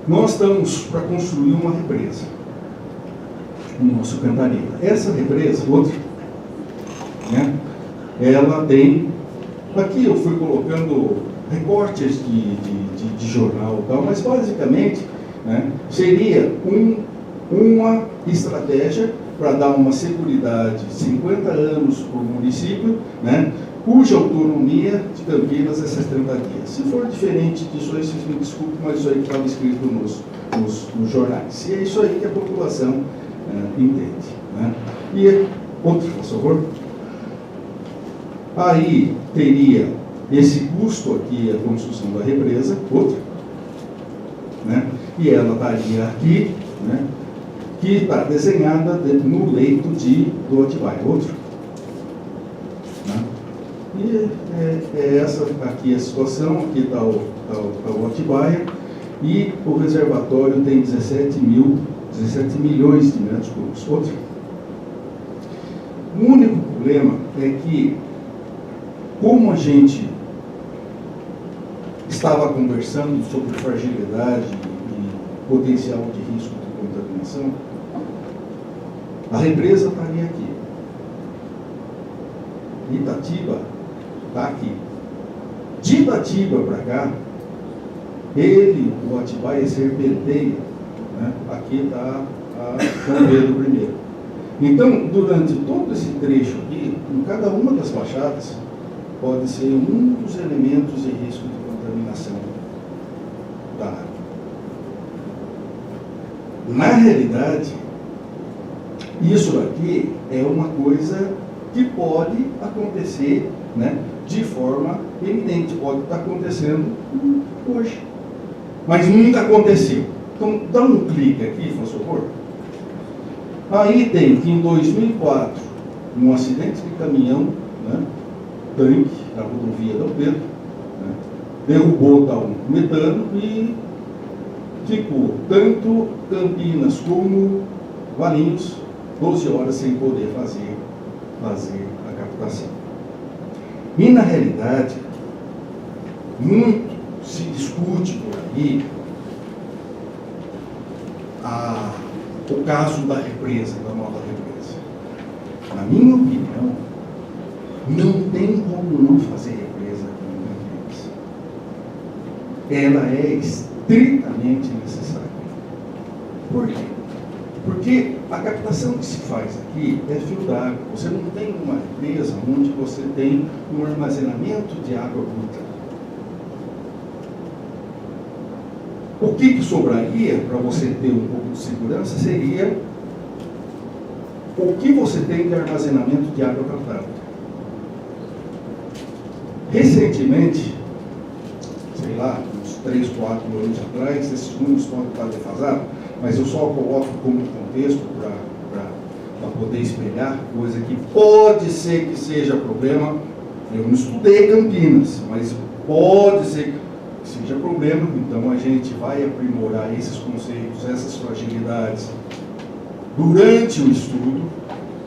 nós estamos para construir uma represa no nosso Cantareira. Essa represa, outra, né, ela tem, aqui eu fui colocando recortes de jornal e tal, mas basicamente, né, seria uma estratégia para dar uma seguridade de 50 anos para o município, né, cuja autonomia de Campinas é 70 dias. Se for diferente disso aí, vocês me desculpem, mas isso aí estava escrito nos jornais. E é isso aí que a população entende. Né? E outro, por favor. Aí teria esse custo aqui, a construção da represa, outra, né? E ela estaria aqui, né, que está desenhada no leito do Atibaia, outro. Né? E é essa aqui a situação, aqui está o Atibaia, e o reservatório tem 17 milhões de metros cúbicos. Outro. O único problema é que, como a gente estava conversando sobre fragilidade e potencial de risco de contaminação, a represa estaria aqui. Itatiba está aqui. De Itatiba para cá, o Atibaia serpenteia, né? Aqui está São Pedro I. Então, durante todo esse trecho aqui, em cada uma das baixadas, pode ser um dos elementos de risco de contaminação da água. Na realidade, isso aqui é uma coisa que pode acontecer, né, de forma evidente, pode estar acontecendo hoje, mas nunca aconteceu. Então, dá um clique aqui, por favor. Aí tem que em 2004, um acidente de caminhão, né, tanque da rodovia Dom Pedro, né, derrubou tal metano e ficou tanto Campinas como Valinhos 12 horas sem poder fazer a captação. E na realidade, muito se discute por aí o caso da represa, da nova represa. Na minha opinião, não tem como não fazer represa com Campinas. Ela é estritamente necessária. Por quê? Porque a captação que se faz aqui é fio d'água. Você não tem uma represa onde você tem um armazenamento de água bruta. O que sobraria para você ter um pouco de segurança seria o que você tem de armazenamento de água tratada. Recentemente, sei lá, uns 3, 4 anos atrás, esses números podem estar defasados, mas eu só coloco como contexto para poder espelhar, coisa que pode ser que seja problema. Eu não estudei Campinas, mas pode ser que seja problema, então a gente vai aprimorar esses conceitos, essas fragilidades durante o estudo,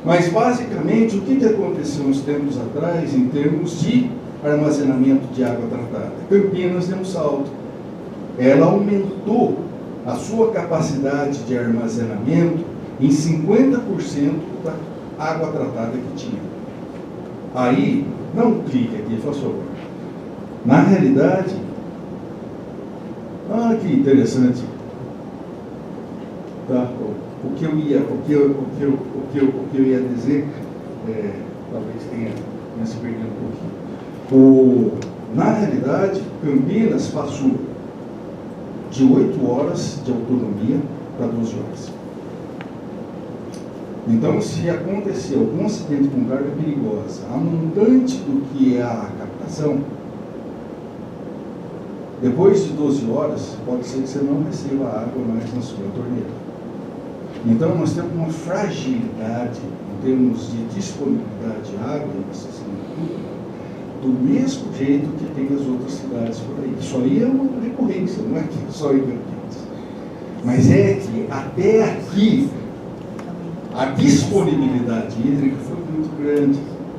mas basicamente o que aconteceu uns tempos atrás em termos de armazenamento de água tratada? Campinas deu um salto, ela aumentou a sua capacidade de armazenamento em 50% da água tratada que tinha. Aí, dá um clique aqui, por favor. Na realidade, que interessante. Tá? O que eu ia dizer, talvez tenha se perdido um pouquinho. Na realidade, Campinas passou de 8 horas de autonomia para 12 horas. Então, se acontecer algum acidente com carga perigosa, a montante do que é a captação, depois de 12 horas, pode ser que você não receba água mais na sua torneira. Então, nós temos uma fragilidade em termos de disponibilidade de água em abastecimento público, do mesmo jeito que tem as outras cidades por aí. Isso aí é uma recorrência, não é que só em Campinas. Mas é que até aqui a disponibilidade hídrica foi muito grande.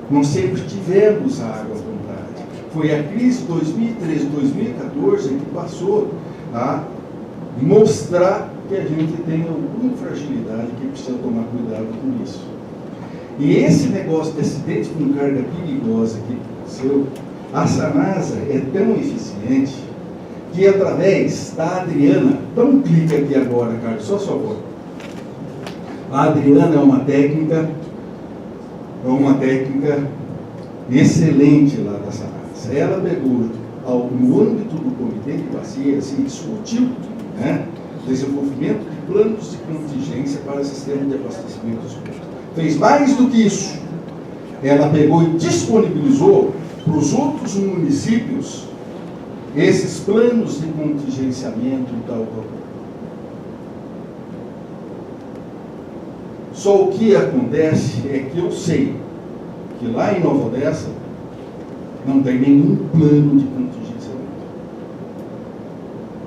Nós sempre tivemos a água à vontade. Foi a crise de 2013, 2014 que passou a mostrar que a gente tem alguma fragilidade que precisa tomar cuidado com isso. E esse negócio de acidente com carga perigosa que aconteceu, a Sanasa é tão eficiente que através da Adriana, dá um clique aqui agora, Carlos, só a sua voz. A Adriana é uma técnica excelente lá da Sanasa. Ela pegou, no âmbito do comitê de bacia, assim, discutiu, né, desenvolvimento de planos de contingência para o sistema de abastecimento esgoto. Fez mais do que isso. Ela pegou e disponibilizou para os outros municípios esses planos de contingenciamento e tal. Só o que acontece é que eu sei que lá em Nova Odessa não tem nenhum plano de contingenciamento.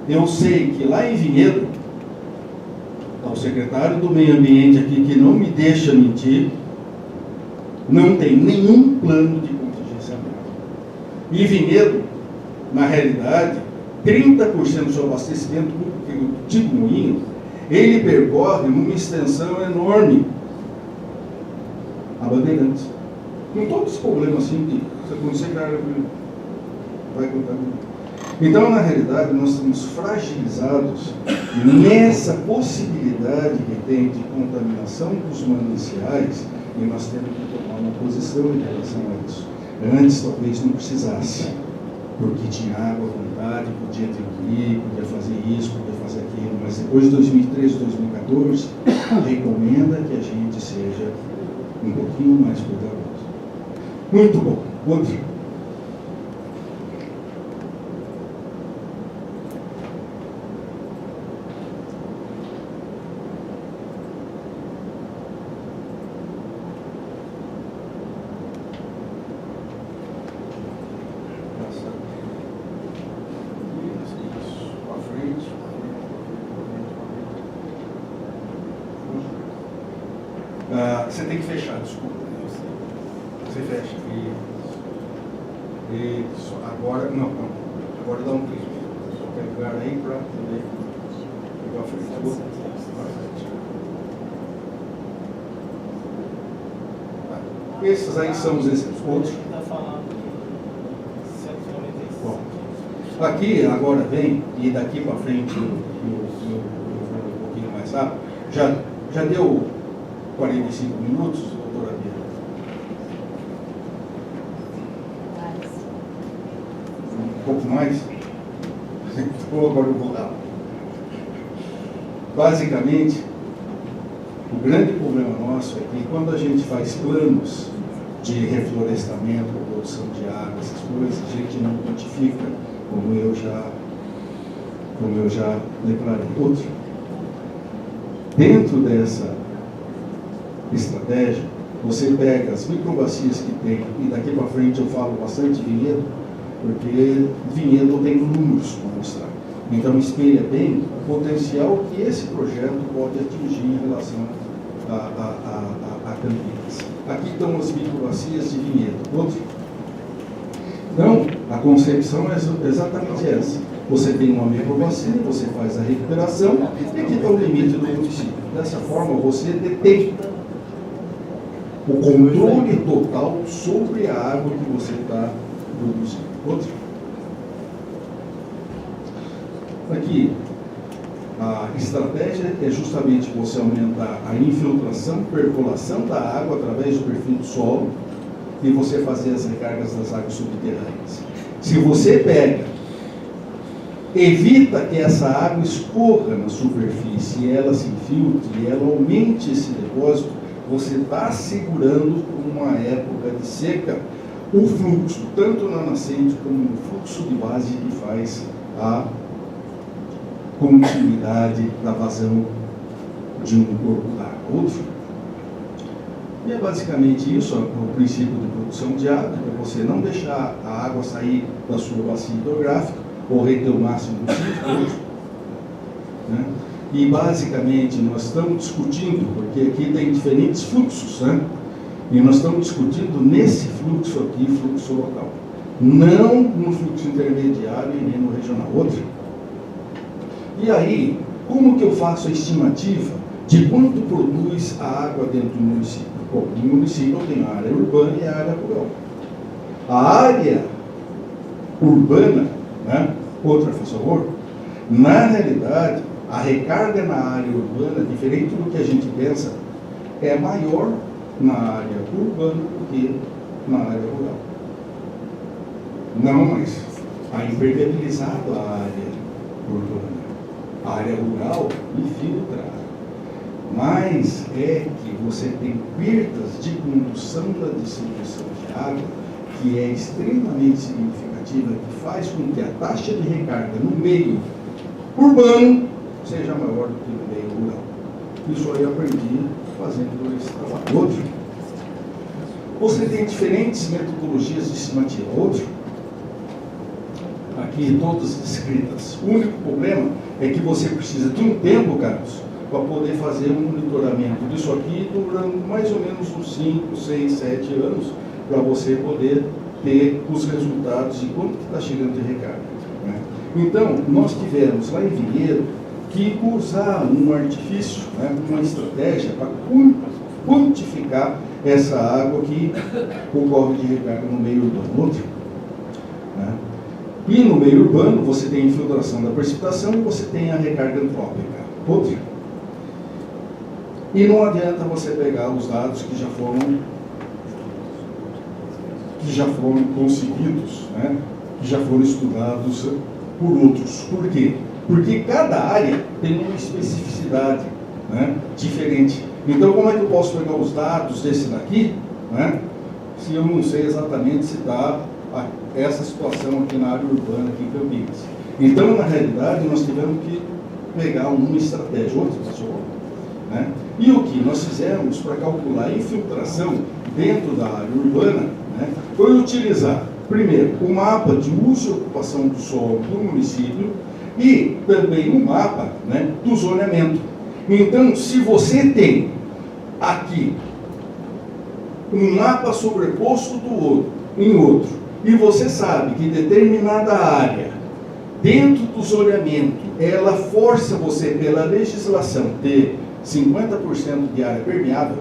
Eu sei que lá em Vinhedo, o secretário do Meio Ambiente aqui, que não me deixa mentir, não tem nenhum plano de contingenciamento. E Vinhedo, na realidade, 30% do seu abastecimento tipo moinho, ele percorre numa extensão enorme a Bandeirantes. Com todo esse problema assim, que quando você vai contar. Então, na realidade, nós estamos fragilizados nessa possibilidade que tem de contaminação dos mananciais, e nós temos que tomar uma posição em relação a isso. Antes, talvez não precisasse, porque tinha água à vontade, podia diluir, podia fazer isso, podia fazer aquilo, mas depois de 2013, 2014, recomenda que a gente seja um pouquinho mais cuidadoso. Muito bom. Outro. Você tem que fechar, desculpa. Você fecha. Isso. Agora, não. Agora dá um clique. Qualquer lugar aí para poder pegar a frente. Esses aí são os exemplos. Outros. Bom, aqui agora vem, e daqui para frente eu vou um pouquinho mais rápido. Já deu 45 minutos, doutora Bia? Um pouco mais? Então agora eu vou dar. Basicamente, o grande problema nosso é que quando a gente faz planos de reflorestamento, produção de água, essas coisas, a gente não quantifica, como eu já declarei. Outro. Dentro dessa estratégia, você pega as microbacias que tem, e daqui para frente eu falo bastante de vinhedo, porque vinhedo tem números para mostrar. Então espelha bem o potencial que esse projeto pode atingir em relação a Campinas. Aqui estão as microbacias de vinhedo. Outro. Então, a concepção é exatamente essa. Você tem uma microbacia, você faz a recuperação, e aqui está o limite do município. Dessa forma, você detém o controle total sobre a água que você está produzindo. Outro. Aqui, a estratégia é justamente você aumentar a infiltração, percolação da água através do perfil do solo e você fazer as recargas das águas subterrâneas. Se você pega, evita que essa água escorra na superfície, ela se infiltre e ela aumente esse depósito, você está segurando uma época de seca o fluxo, tanto na nascente como no fluxo de base que faz a continuidade da vazão de um corpo d'água. Outro. E é basicamente isso, o princípio de produção de água, é você não deixar a água sair da sua bacia hidrográfica, ou reter o máximo possível. Né? E basicamente nós estamos discutindo, porque aqui tem diferentes fluxos, né? E nós estamos discutindo nesse fluxo aqui, fluxo local. Não no fluxo intermediário e nem no regional. Outro. E aí, como que eu faço a estimativa de quanto produz a água dentro do município? Bom, no município eu tenho a área urbana e a área rural. A área urbana, né, outra, por favor, na realidade, a recarga na área urbana, diferente do que a gente pensa, é maior na área urbana do que na área rural. Não, mas está impermeabilizado a área urbana. A área rural infiltra. Mas é que você tem perdas de condução da distribuição de água, que é extremamente significativa, que faz com que a taxa de recarga no meio urbano seja maior do que no meio rural. Isso aí eu aprendi fazendo esse trabalho. Outro, você tem diferentes metodologias de estimativa. Outro, aqui todas descritas. O único problema é que você precisa de um tempo, Carlos, para poder fazer um monitoramento disso aqui durante mais ou menos uns 5, 6, 7 anos, para você poder ter os resultados de quanto está chegando de recarga, né? Então, nós tivemos lá em Vinhedo que usar um artifício, né, uma estratégia para quantificar essa água que ocorre de recarga no meio urbano. Outro, né? E no meio urbano você tem a infiltração da precipitação e você tem a recarga antrópica. Outro. E não adianta você pegar os dados que já foram conseguidos, né, que já foram estudados por outros. Por quê? Porque cada área tem uma especificidade, né, diferente. Então, como é que eu posso pegar os dados desse daqui, né, se eu não sei exatamente se dá essa situação aqui na área urbana, aqui em Campinas? Então, na realidade, nós tivemos que pegar uma estratégia, outra, né? E o que nós fizemos para calcular a infiltração dentro da área urbana, né, foi utilizar, primeiro, o mapa de uso e ocupação do solo do município e também o mapa, né, do zoneamento. Então, se você tem aqui um mapa sobreposto em outro, e você sabe que determinada área, dentro do zoneamento, ela força você, pela legislação, ter 50% de área permeável,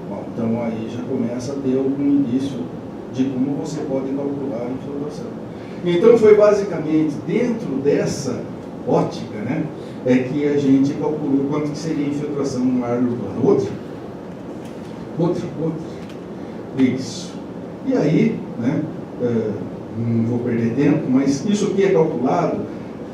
bom, então aí já começa a ter algum indício de como você pode calcular a infiltração. Então foi basicamente dentro dessa ótica, né, é que a gente calculou quanto que seria a infiltração numa área urbana. Outro. Isso. E aí, né, não vou perder tempo, mas isso aqui é calculado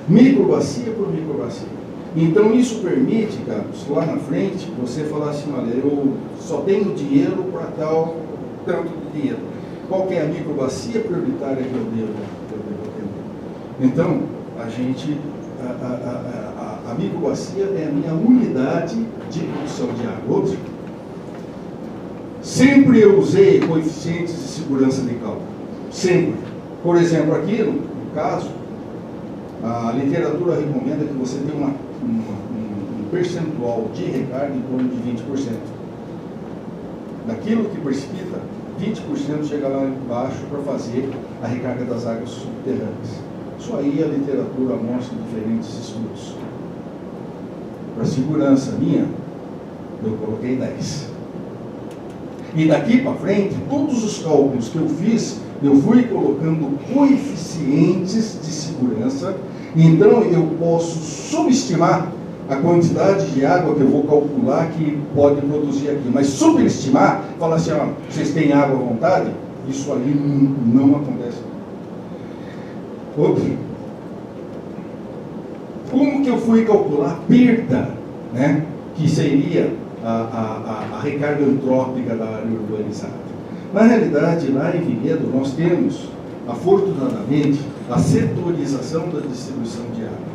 microbacia por microbacia. Então isso permite, Carlos, lá na frente, você falar assim, olha, eu só tenho dinheiro para tal tanto de dinheiro. Qual que é a microbacia prioritária que eu devo atender? Então, a microbacia é a minha unidade de produção de água. Outro, sempre eu usei coeficientes de segurança de cálculo. Sempre. Por exemplo, aqui no caso, a literatura recomenda que você tenha um percentual de recarga em torno de 20%. Daquilo que precipita, 20% chega lá embaixo para fazer a recarga das águas subterrâneas. Isso aí a literatura mostra em diferentes estudos. Para segurança minha, eu coloquei 10. E daqui para frente, todos os cálculos que eu fiz, eu fui colocando coeficientes de segurança. Então eu posso subestimar a quantidade de água que eu vou calcular que pode produzir aqui, mas superestimar, falar assim, ó, vocês têm água à vontade, isso ali não acontece. Outro, como que eu fui calcular a perda, né, que seria a recarga antrópica da área urbanizada? Na realidade, lá em Vinhedo, nós temos, afortunadamente, a setorização da distribuição de água.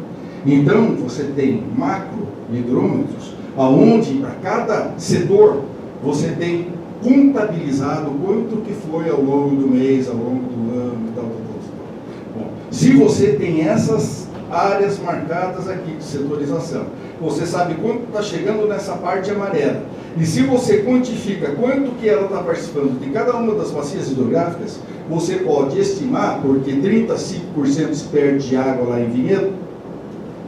Então, você tem macro hidrômetros, aonde para cada setor você tem contabilizado quanto que foi ao longo do mês, ao longo do ano e tal. Bom, se você tem essas áreas marcadas aqui de setorização, você sabe quanto está chegando nessa parte amarela. E se você quantifica quanto que ela está participando de cada uma das bacias hidrográficas, você pode estimar, porque 35% se perde de água lá em Vinhedo,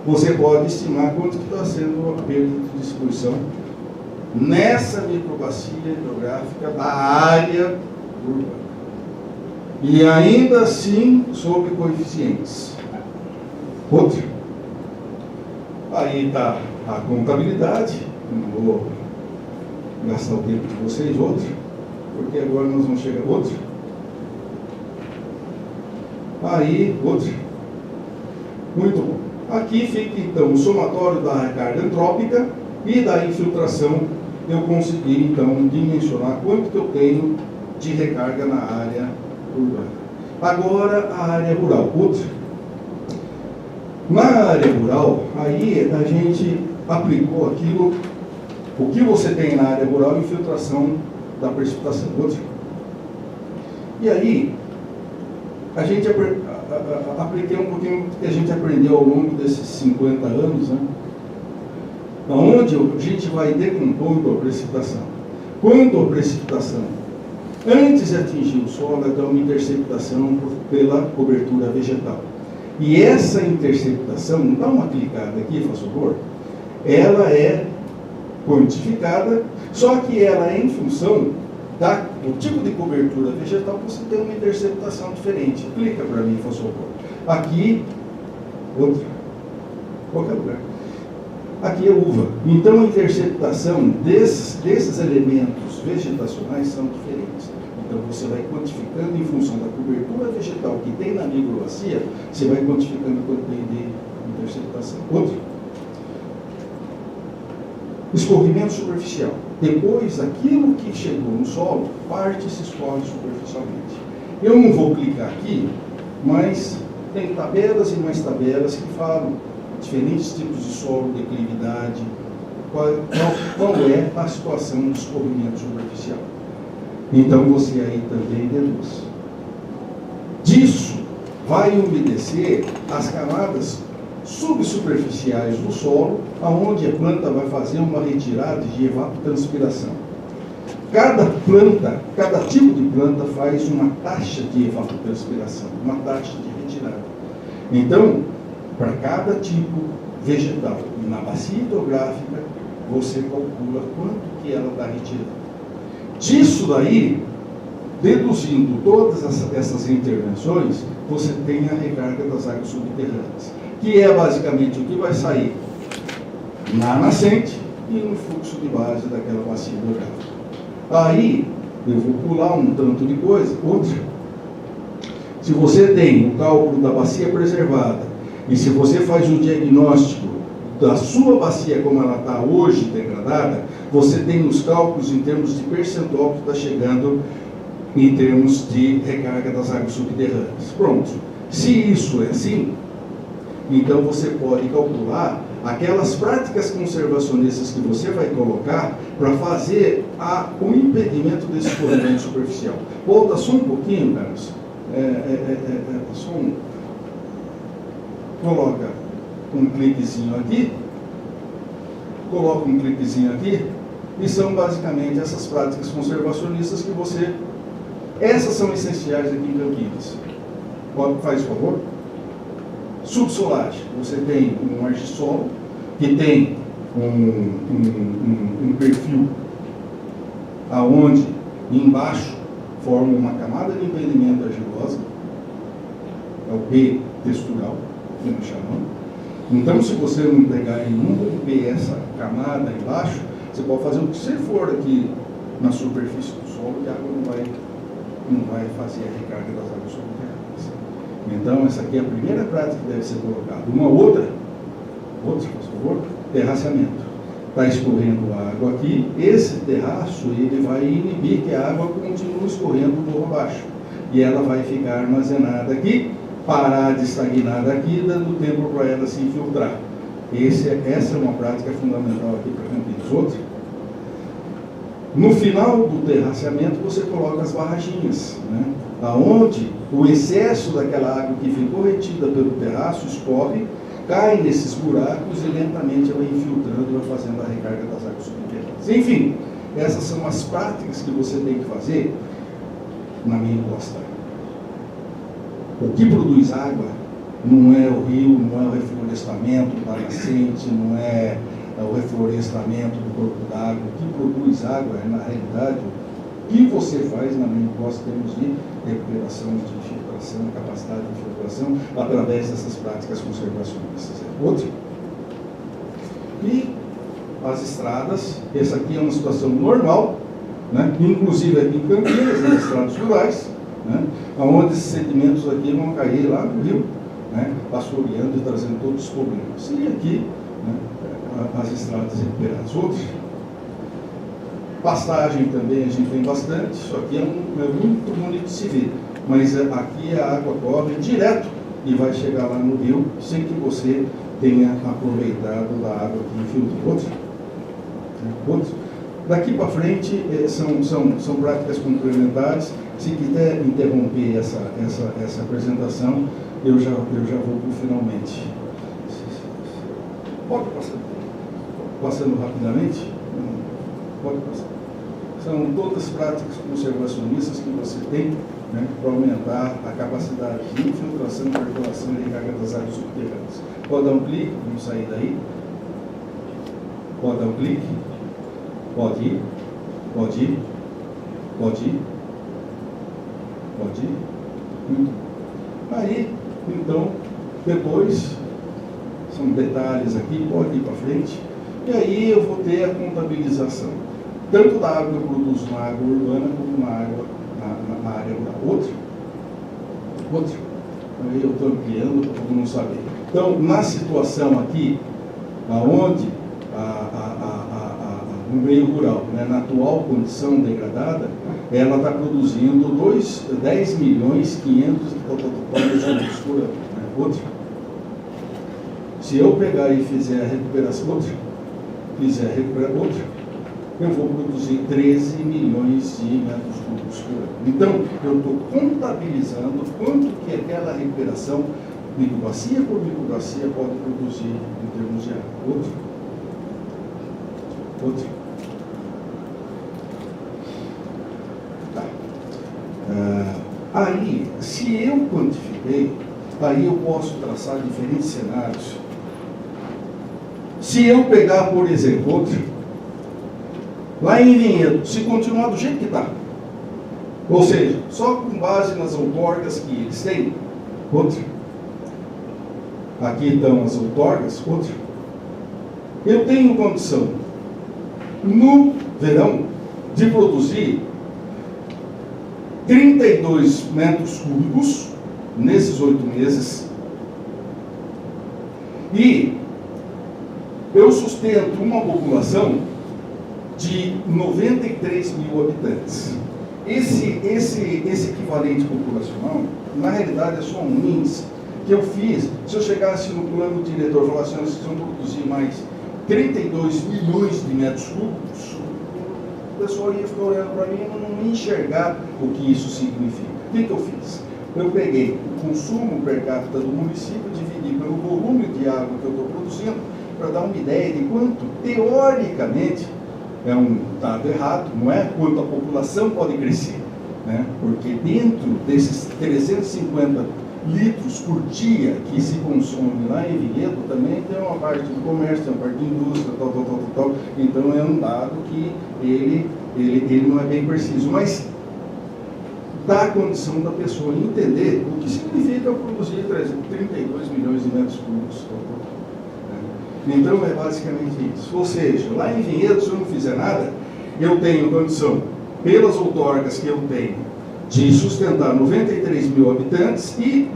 você pode estimar quanto que está sendo a perda de distribuição nessa microbacia hidrográfica da área urbana. E ainda assim, sob coeficientes. Outro. Aí está a contabilidade. Não vou gastar o tempo de vocês. Outro. Porque agora nós vamos chegar. Outro. Aí, outro. Muito bom. Aqui fica então o somatório da recarga antrópica e da infiltração. Eu consegui então dimensionar quanto que eu tenho de recarga na área urbana. Agora a área rural. Outro. Na área rural, aí a gente aplicou aquilo, o que você tem na área rural, infiltração da precipitação. Outro. E aí, a gente apliquei um pouquinho do que a gente aprendeu ao longo desses 50 anos, né? Onde a gente vai decompondo a precipitação. Quando a precipitação, antes de atingir o solo, ela dá uma interceptação pela cobertura vegetal. E essa interceptação, dá uma clicada aqui, faz favor, ela é quantificada, só que ela é em função do tipo de cobertura vegetal, você tem uma interceptação diferente. Clica para mim, faz favor. Aqui, outro, qualquer lugar. Aqui é uva. Então a interceptação desses elementos vegetacionais são diferentes. Então você vai quantificando em função da cobertura vegetal que tem na microbacia, você vai quantificando quanto tem de interceptação. Outro. Escorrimento superficial. Depois, aquilo que chegou no solo, parte se escorre superficialmente. Eu não vou clicar aqui, mas tem tabelas e mais tabelas que falam diferentes tipos de solo, declividade, qual é a situação do escorrimento superficial. Então você aí também deduz. Disso vai umedecer as camadas subsuperficiais do solo, aonde a planta vai fazer uma retirada de evapotranspiração. Cada planta, cada tipo de planta faz uma taxa de evapotranspiração, uma taxa de retirada. Então, para cada tipo vegetal, na bacia hidrográfica, você calcula quanto que ela está retirando. Disso daí, deduzindo todas essas intervenções, você tem a recarga das águas subterrâneas, que é basicamente o que vai sair na nascente e no fluxo de base daquela bacia hidrográfica. Aí, eu vou pular um tanto de coisa. Outra, se você tem o cálculo da bacia preservada, e se você faz o diagnóstico da sua bacia como ela está hoje degradada, você tem os cálculos em termos de percentual que está chegando em termos de recarga das águas subterrâneas. Pronto. Se isso é assim, então você pode calcular aquelas práticas conservacionistas que você vai colocar para fazer o impedimento desse escorrimento superficial. Volta só um pouquinho, Carlos. Só um. Coloca um cliquezinho aqui. Coloca um cliquezinho aqui. E são basicamente essas práticas conservacionistas que você... Essas são essenciais aqui em Campinas. Faz favor. Subsolagem. Você tem um argissolo que tem um perfil aonde embaixo forma uma camada de impedimento argilosa, é o P textural, que nós chamamos. Então, se você não pegar e não romper essa camada embaixo, você pode fazer o que você for aqui na superfície do solo, que a água não vai fazer a recarga das águas subterrâneas. Então, essa aqui é a primeira prática que deve ser colocada. Uma outra, por favor, terraceamento. Está escorrendo a água aqui, esse terraço ele vai inibir que a água continue escorrendo morro abaixo. E ela vai ficar armazenada aqui, parar de estagnar aqui, dando tempo para ela se infiltrar. Essa é uma prática fundamental aqui para Campinas. Outra. No final do terraceamento, você coloca as barraginhas, né? Aonde o excesso daquela água que ficou retida pelo terraço escorre, cai nesses buracos e lentamente ela vai infiltrando e vai fazendo a recarga das águas subterrâneas. Enfim, essas são as práticas que você tem que fazer na minha encosta. O que produz água não é o rio, não é o reflorestamento da nascente, não é o reflorestamento do corpo d'água. O que produz água é, na realidade, o que você faz na encosta em termos de recuperação, de filtração, capacidade de filtração, através dessas práticas conservacionistas. Outro. E as estradas, essa aqui é uma situação normal, né? Inclusive aqui em Campinas, nas estradas rurais, né? Onde esses sedimentos aqui vão cair lá no rio, né? Assoreando e trazendo todos os problemas. E aqui, né? As estradas recuperadas. Outros. Pastagem também a gente tem bastante, isso aqui é muito bonito de se ver, mas aqui a água corre direto e vai chegar lá no rio sem que você tenha aproveitado da água que infiltrou. Outro. Daqui para frente são práticas complementares. Se quiser interromper essa apresentação, eu já vou para o finalmente. Pode passar. Passando rapidamente. Pode passar. São todas práticas conservacionistas que você tem, né, para aumentar a capacidade de infiltração, percolação e recarga das águas subterrâneas. Pode dar um clique, vamos sair daí. Pode dar um clique. Pode ir. Pode ir. Pode ir. Pode ir. Muito bom. Aí, então, depois, são detalhes aqui, pode ir para frente. E aí eu vou ter a contabilização, tanto da água que eu produzo na água urbana, como na água, na área rural. Outro. Aí eu estou ampliando para todo mundo saber. Então, na situação aqui, aonde no meio rural, né, na atual condição degradada, ela está produzindo 10 milhões 500 toneladas por ano. Né? Outro. Se eu pegar e fizer a recuperação, outro, eu vou produzir 13 milhões de metros cúbicos por ano. Então, eu estou contabilizando quanto que aquela recuperação, microbacia por microbacia, pode produzir em termos de água. Outro. Tá. Aí, se eu quantifiquei, aí eu posso traçar diferentes cenários. Se eu pegar, por exemplo, outro, lá em Vinhedo, se continuar do jeito que está, ou seja, só com base nas outorgas que eles têm, outro, aqui estão as outorgas, outro, eu tenho condição, no verão, de produzir 32 metros cúbicos nesses 8 meses, e eu sustento uma população de 93 mil habitantes. Esse equivalente populacional, na realidade, é só um índice que eu fiz. Se eu chegasse no plano diretor e falasse, vocês vão produzir mais 32 milhões de metros cúbicos, o pessoal ia ficar olhando para mim e não ia enxergar o que isso significa. O que eu fiz? Eu peguei o consumo per capita do município, dividi pelo volume de água que eu estou produzindo, para dar uma ideia de quanto, teoricamente, é um dado errado, não é? Quanto a população pode crescer, né? Porque dentro desses 350 litros por dia que se consome lá em Vinhedo, também tem uma parte do comércio, tem uma parte de indústria, tal. Então é um dado que ele não é bem preciso, mas dá a condição da pessoa entender o que significa produzir 32 milhões de metros cúbicos. Então é basicamente isso. Ou seja, lá em Vinhedo, se eu não fizer nada, eu tenho condição, pelas outorgas que eu tenho, de sustentar 93 mil habitantes e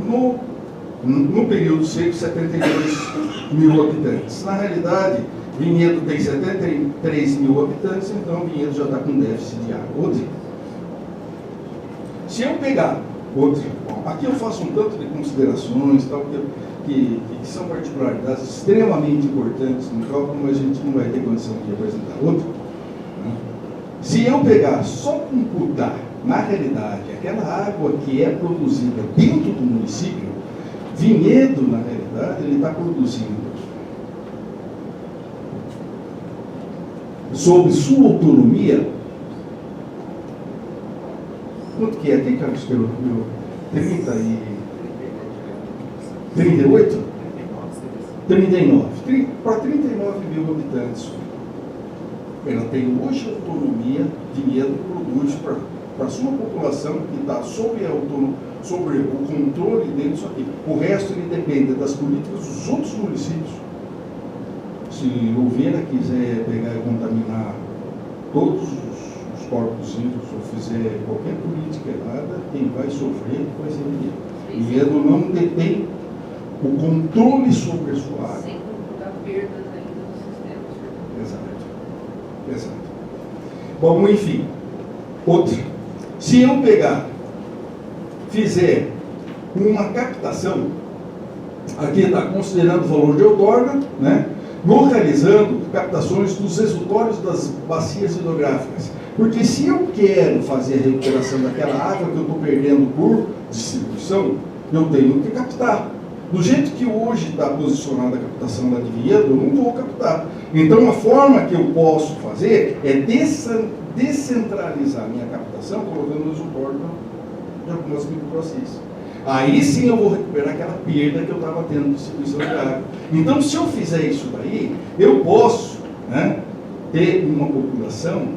no período seco 72 mil habitantes. Na realidade, Vinhedo tem 73 mil habitantes, então Vinhedo já está com déficit de água. Outro. Se eu pegar outro, aqui eu faço um tanto de considerações, tal, que são particularidades extremamente importantes no cálculo, mas a gente não vai ter condição de apresentar outro. Se eu pegar, só computar, na realidade, aquela água que é produzida dentro do município, Vinhedo, na realidade, ele está produzindo, sob sua autonomia, quanto que é? Tem, Carlos, 30 e... 38? 39. Para 39 mil habitantes. Ela tem hoje autonomia, dinheiro produz para a sua população que está sobre o controle dele, só que o resto ele depende das políticas dos outros municípios. Se o Vera quiser pegar e contaminar todos os corpos hídricos ou fizer qualquer política errada, quem vai sofrer vai ser o Vinhedo. Vinhedo não detém o controle sobre a sua água. Sem computar perdas ainda do sistema. Exato. Bom, enfim. Outra. Se eu fizer uma captação, aqui está considerando o valor de outorga, né? Localizando captações dos reservatórios das bacias hidrográficas. Porque se eu quero fazer a recuperação daquela água que eu estou perdendo por distribuição, eu tenho que captar. Do jeito que hoje está posicionada a captação lá de Vinhedo, eu não vou captar. Então, a forma que eu posso fazer é descentralizar minha captação, colocando no reservatório de algumas microbacias. Aí sim eu vou recuperar aquela perda que eu estava tendo de distribuição de água. Então, se eu fizer isso daí, eu posso, né, ter uma população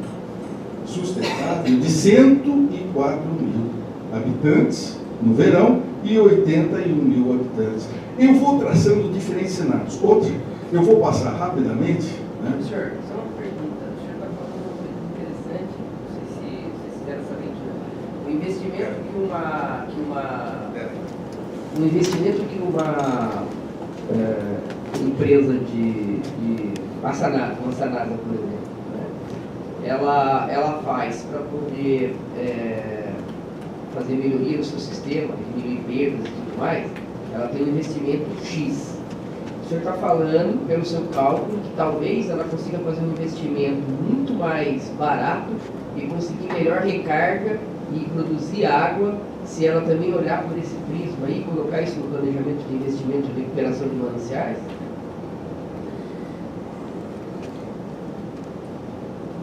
sustentável de 104 mil habitantes no verão e 81 mil habitantes. Eu vou traçando diferentes cenários. Outro, eu vou passar rapidamente. Né? Senhor, só uma pergunta. O senhor está falando uma coisa interessante, não sei se vocês fizeram essa leitura. O investimento que uma empresa de Massanada, por exemplo, né? ela faz para poder fazer melhoria no seu sistema, diminuir perdas e tudo mais, ela tem um investimento X. O senhor está falando, pelo seu cálculo, que talvez ela consiga fazer um investimento muito mais barato e conseguir melhor recarga e produzir água, se ela também olhar por esse prisma e colocar isso no planejamento de investimento de recuperação de mananciais?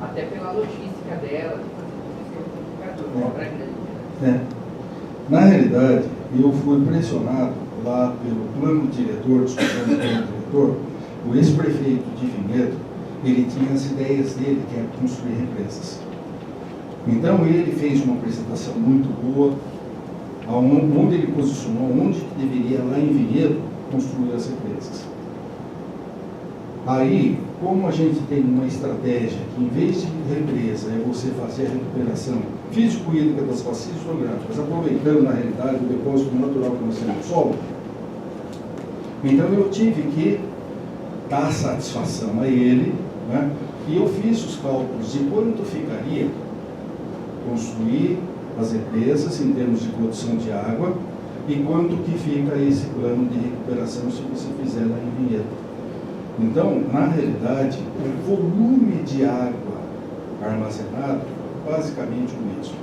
Até pela logística dela, de fazer tudo isso é um complicador, uma obra grande. Na realidade, eu fui pressionado lá pelo plano diretor, discutindo o plano diretor, o ex-prefeito de Vinhedo, ele tinha as ideias dele, que é construir represas. Então ele fez uma apresentação muito boa, onde ele posicionou, onde que deveria lá em Vinhedo construir as represas. Aí, como a gente tem uma estratégia que, em vez de represa, é você fazer a recuperação físico-hídrica das bacias hidrográficas, aproveitando, na realidade, o depósito natural que nós temos no solo, então eu tive que dar satisfação a ele, né? E eu fiz os cálculos de quanto ficaria construir as represas em termos de produção de água e quanto que fica esse plano de recuperação se você fizer lá em Vinhedo. Então, na realidade, o volume de água armazenado é basicamente o mesmo.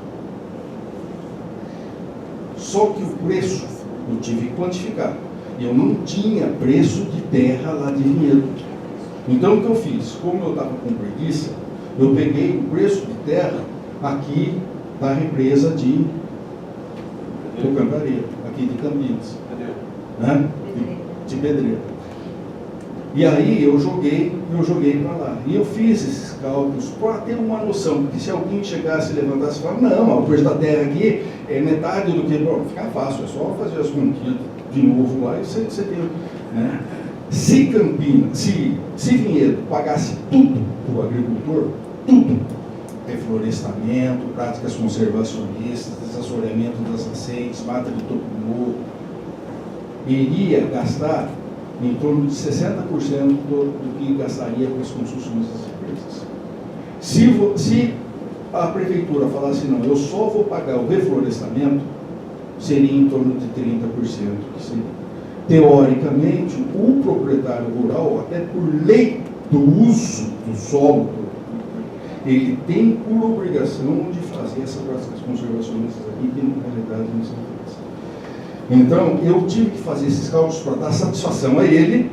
Só que o preço eu tive que quantificar. Eu não tinha preço de terra lá de Vinhedo. Então, o que eu fiz? Como eu estava com preguiça, eu peguei o preço de terra aqui da represa de Cantareira, aqui de Campinas. Né? De Pedreira. E aí eu joguei para lá. E eu fiz esses cálculos para ter uma noção, porque se alguém chegasse e levantasse e falasse, não, o preço da terra aqui é metade do que... Bom, fica fácil, é só fazer as continhas de novo lá e você tem... Né? Se Campinas, se Vinhedo pagasse tudo para o agricultor, tudo, reflorestamento, práticas conservacionistas, desassoreamento das nascentes, mata de topo morro, iria gastar em torno de 60% do que gastaria com as construções das empresas. Se a prefeitura falasse, não, eu só vou pagar o reflorestamento, seria em torno de 30%. Que seria. Teoricamente, o proprietário rural, até por lei do uso do solo, ele tem por obrigação de fazer essas práticas conservacionistas aqui, que na realidade não são feitas. Então, eu tive que fazer esses cálculos para dar satisfação a ele,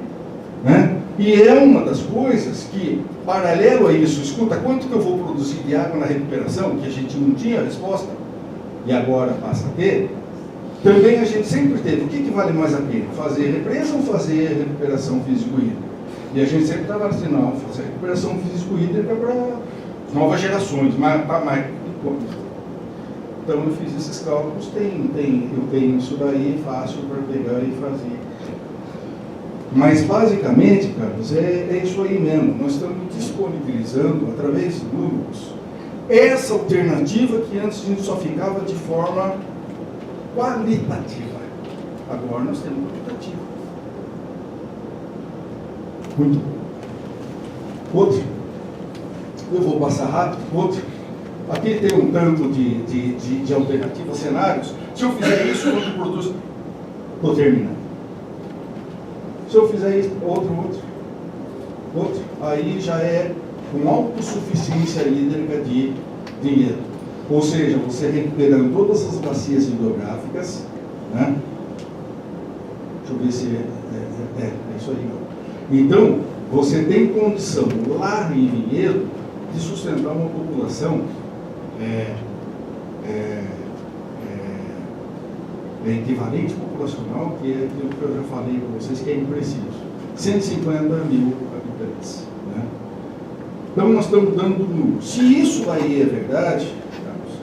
né? E é uma das coisas que, paralelo a isso, escuta, quanto que eu vou produzir de água na recuperação, que a gente não tinha resposta, e agora passa a ter, Também a gente sempre teve, o que vale mais a pena? Fazer represa ou fazer recuperação físico-hídrica? E a gente sempre estava assim, não, fazer recuperação físico-hídrica para novas gerações, mas para mais. Então eu fiz esses cálculos, eu tenho isso daí fácil para pegar e fazer. Mas basicamente, Carlos, é isso aí mesmo. Nós estamos disponibilizando, através de números, essa alternativa que antes a gente só ficava de forma qualitativa. Agora nós temos quantitativa. Muito bom. Outro, eu vou passar rápido. Outro, aqui tem um tanto de alternativas, cenários. Se eu fizer isso, quanto produz? Estou terminando. Se eu fizer isso, outro, aí já é com autossuficiência hídrica de dinheiro. Ou seja, você recuperando todas as bacias hidrográficas, né? Deixa eu ver se é isso aí. Então, você tem condição lá em Vinhedo de sustentar uma população equivalente populacional, que é aquilo que eu já falei para vocês, que é impreciso. 150 mil habitantes. Né? Então, nós estamos dando número. Se isso aí é verdade, Carlos,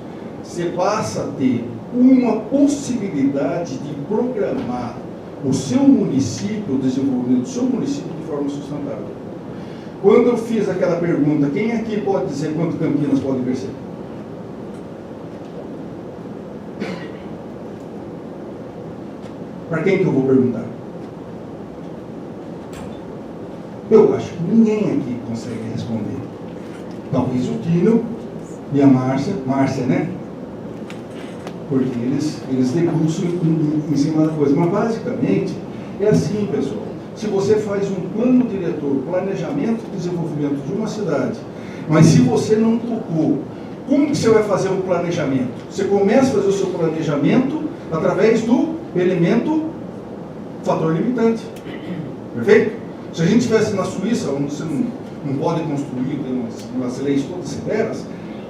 você passa a ter uma possibilidade de programar o seu município, o desenvolvimento do seu município de forma sustentável. Quando eu fiz aquela pergunta, quem aqui pode dizer quanto Campinas pode crescer? Para quem que eu vou perguntar? Eu acho que ninguém aqui consegue responder. Talvez o Tino e a Márcia, né? Porque eles debruçam em cima da coisa. Mas basicamente é assim, pessoal. Se você faz um plano diretor, planejamento de desenvolvimento de uma cidade, mas se você não tocou, como que você vai fazer um planejamento? Você começa a fazer o seu planejamento através do elemento fator limitante. Perfeito? Se a gente estivesse na Suíça, onde você não pode construir, tem umas leis todas severas,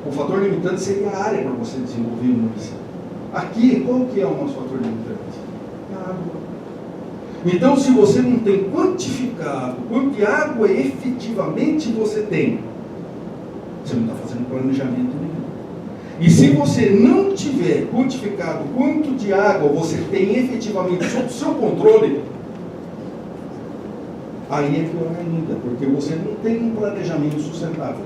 o fator limitante seria a área para você desenvolver o município. Aqui, qual que é o nosso fator limitante? A água. Então, se você não tem quantificado quanto de água efetivamente você tem, você não está fazendo planejamento nenhum. E se você não tiver quantificado quanto de água você tem efetivamente sob o seu controle, aí é pior ainda, porque você não tem um planejamento sustentável.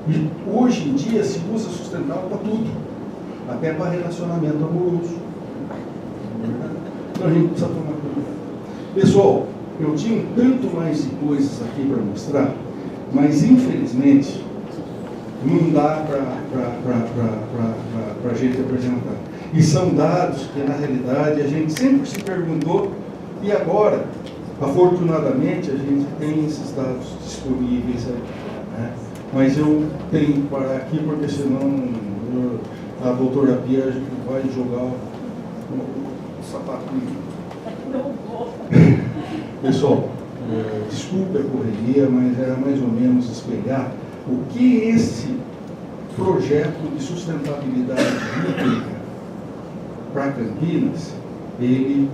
E hoje em dia se usa sustentável para tudo, até para relacionamento amoroso. Então a gente precisa tomar cuidado. Pessoal, eu tinha um tanto mais de coisas aqui para mostrar, mas infelizmente não dá para a gente apresentar. E são dados que, na realidade, a gente sempre se perguntou, e agora, afortunadamente, a gente tem esses dados disponíveis aí. Né? Mas eu tenho que parar aqui, porque senão a doutora Pia vai jogar o sapatinho. Pessoal, desculpe a correria, mas era mais ou menos espelhar o que esse projeto de sustentabilidade hídrica para Campinas, ele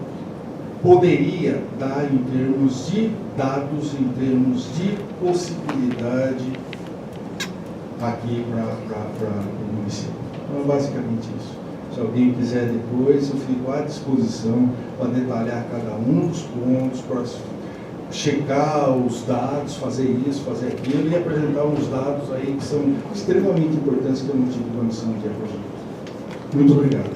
poderia dar em termos de dados, em termos de possibilidade aqui para o município. Então, basicamente isso. Se alguém quiser depois, eu fico à disposição para detalhar cada um dos pontos, para checar os dados, fazer isso, fazer aquilo e apresentar uns dados aí que são extremamente importantes que eu não tive condição de apresentar. Muito obrigado.